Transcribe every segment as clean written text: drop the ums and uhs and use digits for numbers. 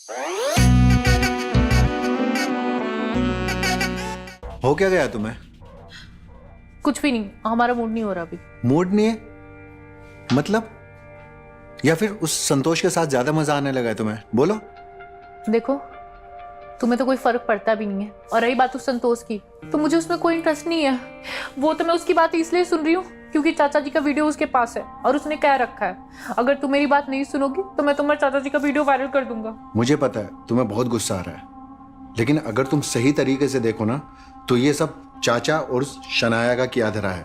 हो क्या गया तुम्हें? कुछ भी नहीं, हमारा मूड नहीं हो रहा अभी। मूड नहीं है मतलब? या फिर उस संतोष के साथ ज्यादा मजा आने लगा है तुम्हें? बोलो। देखो, तुम्हें तो कोई फर्क पड़ता भी नहीं है, और रही बात उस संतोष की, तो मुझे उसमें कोई इंटरेस्ट नहीं है। वो तो मैं उसकी बात इसलिए सुन रही हूँ क्योंकि चाचा जी का वीडियो उसके पास है और उसने कह रखा है अगर तुम मेरी बात नहीं सुनोगी तो मैं तुम्हारे चाचा जी का वीडियो वायरल कर दूंगा। मुझे पता है तुम्हें बहुत गुस्सा आ रहा है, लेकिन अगर तुम सही तरीके से देखो ना तो ये सब चाचा और शनाया का किया धरा है।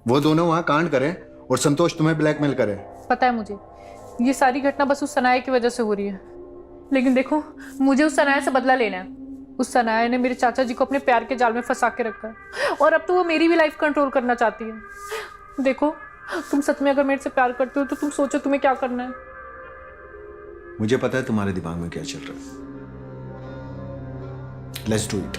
वो दोनों वहां कांड करें और संतोष तुम्हें ब्लैकमेल करे। पता है मुझे, ये सारी घटना बस उस सनाया की वजह से हो रही है, लेकिन देखो मुझे उस सनाया से बदला लेना है। उस सनाया ने मेरे चाचा जी को अपने प्यार के जाल में फंसा के रखा है और अब तो वो मेरी भी लाइफ कंट्रोल करना चाहती है। देखो, तुम सच में अगर मेरे से प्यार करते हो तो तुम सोचो तुम्हें क्या करना है। मुझे पता है तुम्हारे दिमाग में क्या चल रहा है। Let's do it.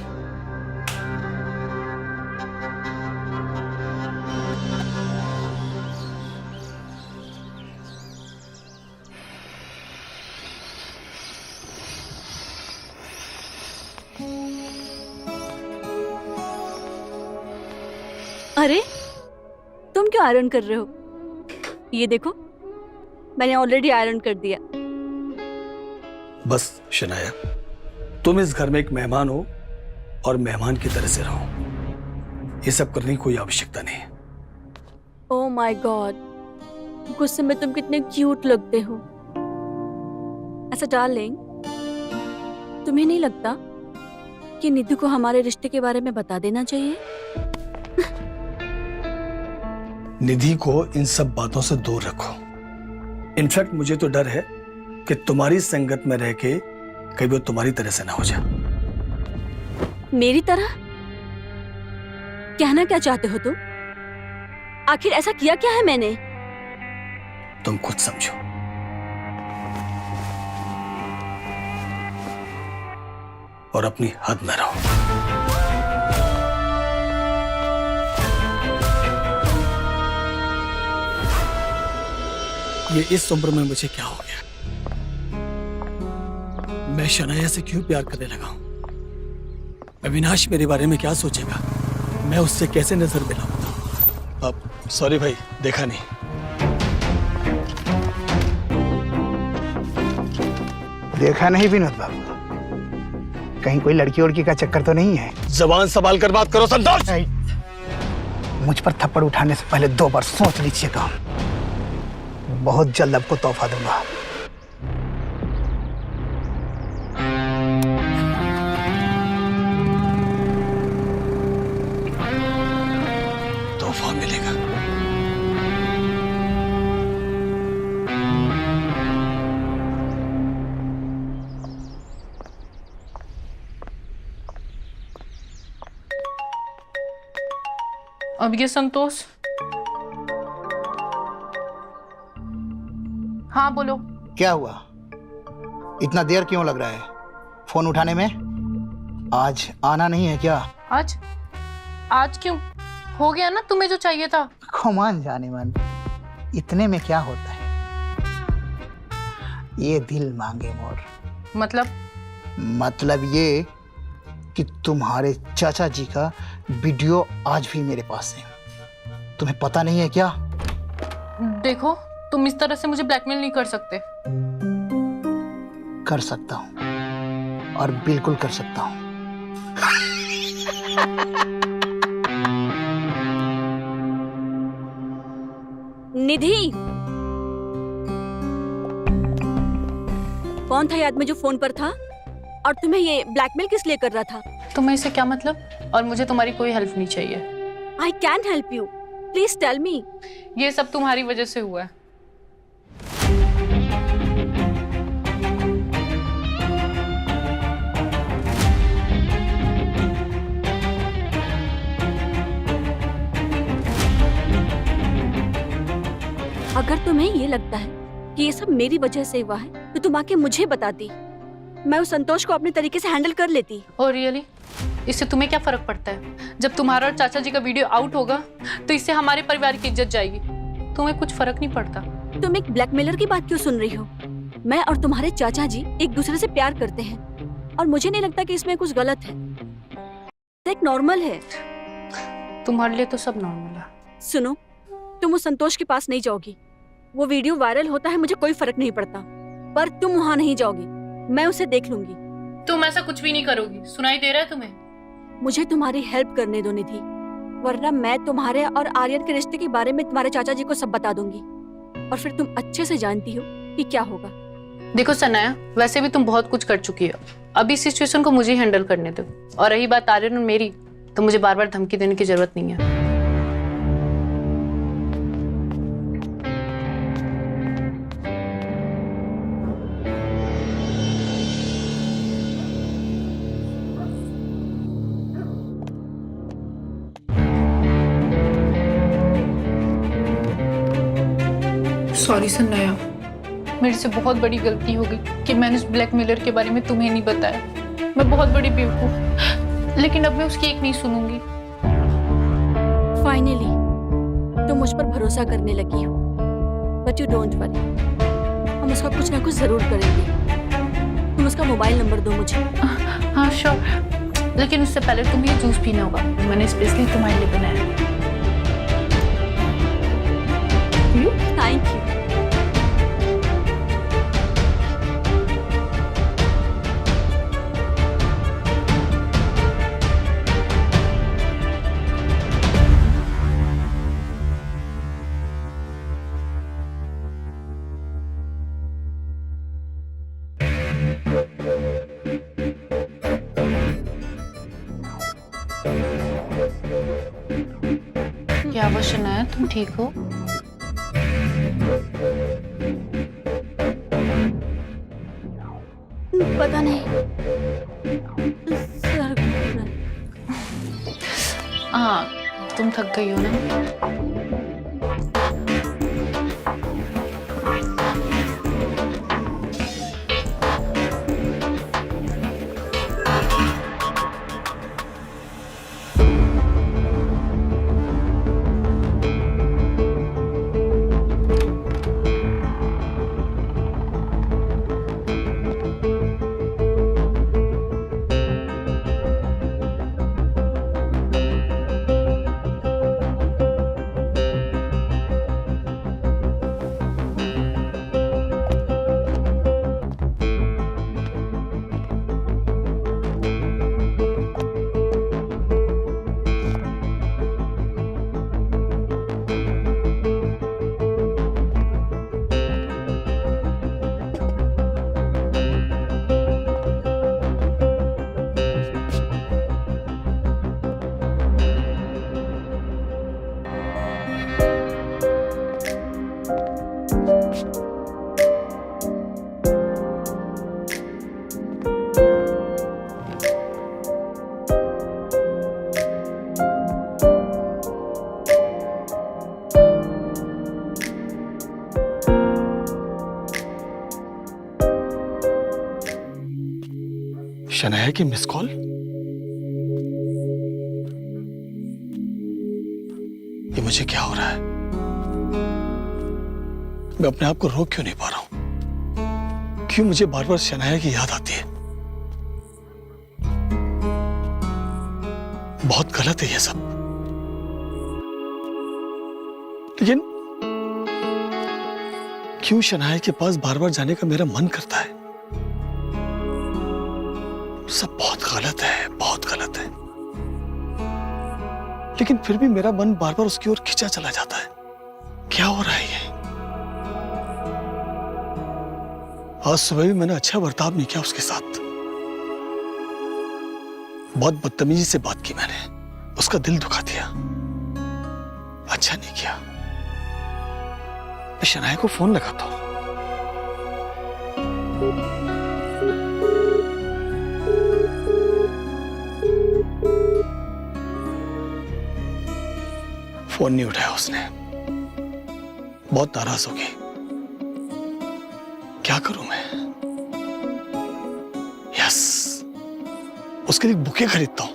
अरे तुम क्यों आयरन कर रहे हो? ये देखो, मैंने ऑलरेडी आयरन कर दिया। बस शनाया, तुम इस घर में एक मेहमान हो और मेहमान की तरह से रहो। ये सब करने की कोई आवश्यकता नहीं है। ओह माय गॉड, गुस्से में तुम कितने क्यूट लगते हो। ऐसा डार्लिंग, तुम्हें नहीं लगता कि निधि को हमारे रिश्ते के बारे में बता देना चाहिए? निधि को इन सब बातों से दूर रखो। इनफैक्ट मुझे तो डर है कि तुम्हारी संगत में रह के कहीं वो तुम्हारी तरह से ना हो जाए। मेरी तरह? कहना क्या चाहते हो तुम? आखिर ऐसा किया क्या है मैंने? तुम खुद समझो। और अपनी हद में रहो। ये इस उम्र में मुझे क्या हो गया? मैं शनाया से क्यों प्यार करने लगा हूं? अविनाश मेरे बारे में क्या सोचेगा? मैं उससे कैसे नजर मिलाऊं? अब सॉरी भाई, देखा नहीं। देखा नहीं विनोद बाबू? कहीं कोई लड़की उड़की का चक्कर तो नहीं है? जबान संभाल कर बात करो संतोष। मुझ पर थप्पड़ उठाने से पहले 2 बार सोच लीजिएगा। बहुत जल्द आपको तोहफा दूंगा। तोहफा मिलेगा। अब ये संतोष। हाँ बोलो। क्या हुआ? इतना देर क्यों लग रहा है फोन उठाने में? आज आना नहीं है क्या? आज क्यों? हो गया ना तुम्हें जो चाहिए था। कमान जाने मन, इतने में क्या होता है? ये दिल मांगे मोर। मतलब ये कि तुम्हारे चाचा जी का वीडियो आज भी मेरे पास है। तुम्हें पता नहीं है क्या? देखो, तुम इस तरह से मुझे ब्लैकमेल नहीं कर सकते। कर सकता हूं, और बिल्कुल कर सकता हूं। निधि, कौन था ये आदमी जो फोन पर था? और तुम्हें ये ब्लैकमेल किस लिए कर रहा था? तुम्हें इससे क्या मतलब? और मुझे तुम्हारी कोई हेल्प नहीं चाहिए। I can help you, please tell me. ये सब तुम्हारी वजह से हुआ है। अगर तुम्हें ये लगता है कि ये सब मेरी वजह से हुआ है तो तुम आके मुझे बताती, मैं उस संतोष को अपने तरीके से हैंडल कर लेती। और रियली, इससे तुम्हें क्या फर्क पड़ता है? जब तुम्हारा और चाचा जी का वीडियो आउट होगा तो इससे हमारे परिवार की इज्जत जाएगी। तुम्हें कुछ फर्क नहीं पड़ता। तुम एक ब्लैकमेलर की बात क्यों सुन रही हो? मैं और तुम्हारे चाचा जी एक दूसरे से प्यार करते हैं और मुझे नहीं लगता कि इसमें कुछ गलत है। एक नॉर्मल है। तुम्हारे लिए तो सब नॉर्मल है। सुनो, तुम उस संतोष के पास नहीं जाओगी। वो वीडियो वायरल होता है, मुझे कोई फर्क नहीं पड़ता, पर तुम वहां नहीं जाओगी। मैं उसे देख लूंगी। तुम ऐसा कुछ भी नहीं करोगी, सुनाई दे रहा है तुम्हें? मुझे तुम्हारी हेल्प करने दो निधि, वरना मैं तुम्हारे और आर्यन के रिश्ते के बारे में तुम्हारे चाचा जी को सब बता दूंगी और फिर तुम अच्छे से जानती हो कि क्या होगा। देखो सनाया, वैसे भी तुम बहुत कुछ कर चुकी हो, अभी सिचुएशन को मुझे हैंडल करने दो। और रही बात आर्यन और मेरी, तो मुझे बार बार धमकी देने की जरूरत नहीं है। सॉरी सनाया, मेरे से बहुत बड़ी गलती हो गई कि मैंने उस ब्लैकमेलर के बारे में तुम्हें नहीं बताया। मैं बहुत बड़ी बेवकूफ, लेकिन अब मैं उसकी एक नहीं सुनूंगी। फाइनली तुम मुझ पर भरोसा करने लगी हो, बट यू डोंट वरी, हम उसका कुछ ना कुछ जरूर करेंगे। तुम उसका मोबाइल नंबर दो मुझे। हाँ श्योर, लेकिन उससे पहले तुम्हें जूस पीना होगा, मैंने स्पेशली तुम्हारे लिए बनाया। Thank you. क्या वो शनाया, तुम ठीक हो? पता नहीं, सर घूम रहा है। हाँ, तुम थक गई हो ना? शनाया की मिस कॉल। ये मुझे क्या हो रहा है? मैं अपने आप को रोक क्यों नहीं पा रहा हूं? क्यों मुझे बार बार शनाया की याद आती है? बहुत गलत है ये सब, लेकिन क्यों शनाया के पास बार बार जाने का मेरा मन करता है? सब बहुत गलत है, बहुत गलत है, लेकिन फिर भी मेरा मन बार बार उसकी ओर खिंचा चला जाता है। क्या हो रहा है ये? आज सुबह भी मैंने अच्छा बर्ताव नहीं किया उसके साथ, बहुत बदतमीजी से बात की मैंने, उसका दिल दुखा दिया, अच्छा नहीं किया। मैं शनाया को फोन लगाता हूं। फोन नहीं उठाया उसने, बहुत नाराज हो गई। क्या करूं मैं? यस, उसके लिए बुके खरीदता हूं,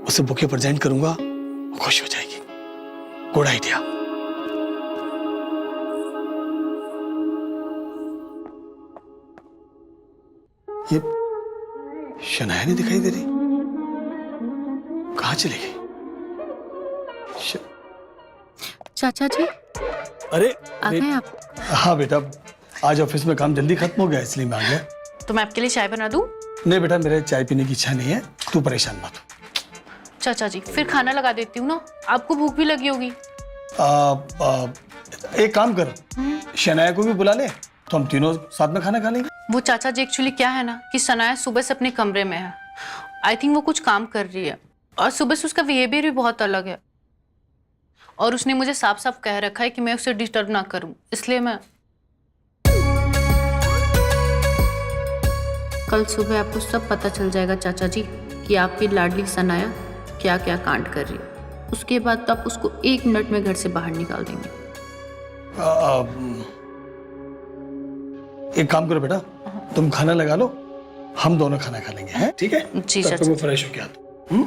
उसे बुके प्रेजेंट करूंगा, वो खुश हो जाएगी। Good idea. शनाया नहीं दिखाई दे रही, कहाँ चली गई? चाचा जी अरे आ गए आप? हाँ बेटा, आज ऑफिस में काम जल्दी खत्म हो गया इसलिए मैं आ गया। तो मैं आपके लिए चाय बना दूं? नहीं बेटा, मेरे चाय पीने की इच्छा नहीं है, तू परेशान मत हो। चाचा जी फिर खाना लगा देती हूँ ना, आपको भूख भी लगी होगी। एक काम कर, शनाया को भी बुला ले तो हम तीनों साथ में खाना खा लेंगे। वो चाचा जी एक्चुअली क्या है ना कि सनाया सुबह से अपने कमरे में है। आई थिंक वो कुछ काम कर रही है और सुबह से उसका बिहेवियर भी बहुत अलग है और उसने मुझे साफ साफ कह रखा है कि मैं उसे डिस्टर्ब ना करूं, इसलिए मैं कल सुबह आपको सब पता चल जाएगा चाचा जी कि आपकी लाडली सनाया क्या क्या कांड कर रही है। उसके बाद तो आप उसको 1 मिनट में घर से बाहर निकाल देंगे। एक काम करो बेटा, तुम खाना लगा लो, हम दोनों खाना खा लेंगे, हैं? ठीक है? जी तब चाचा। तक मैं फ्रेश होके आता हूं।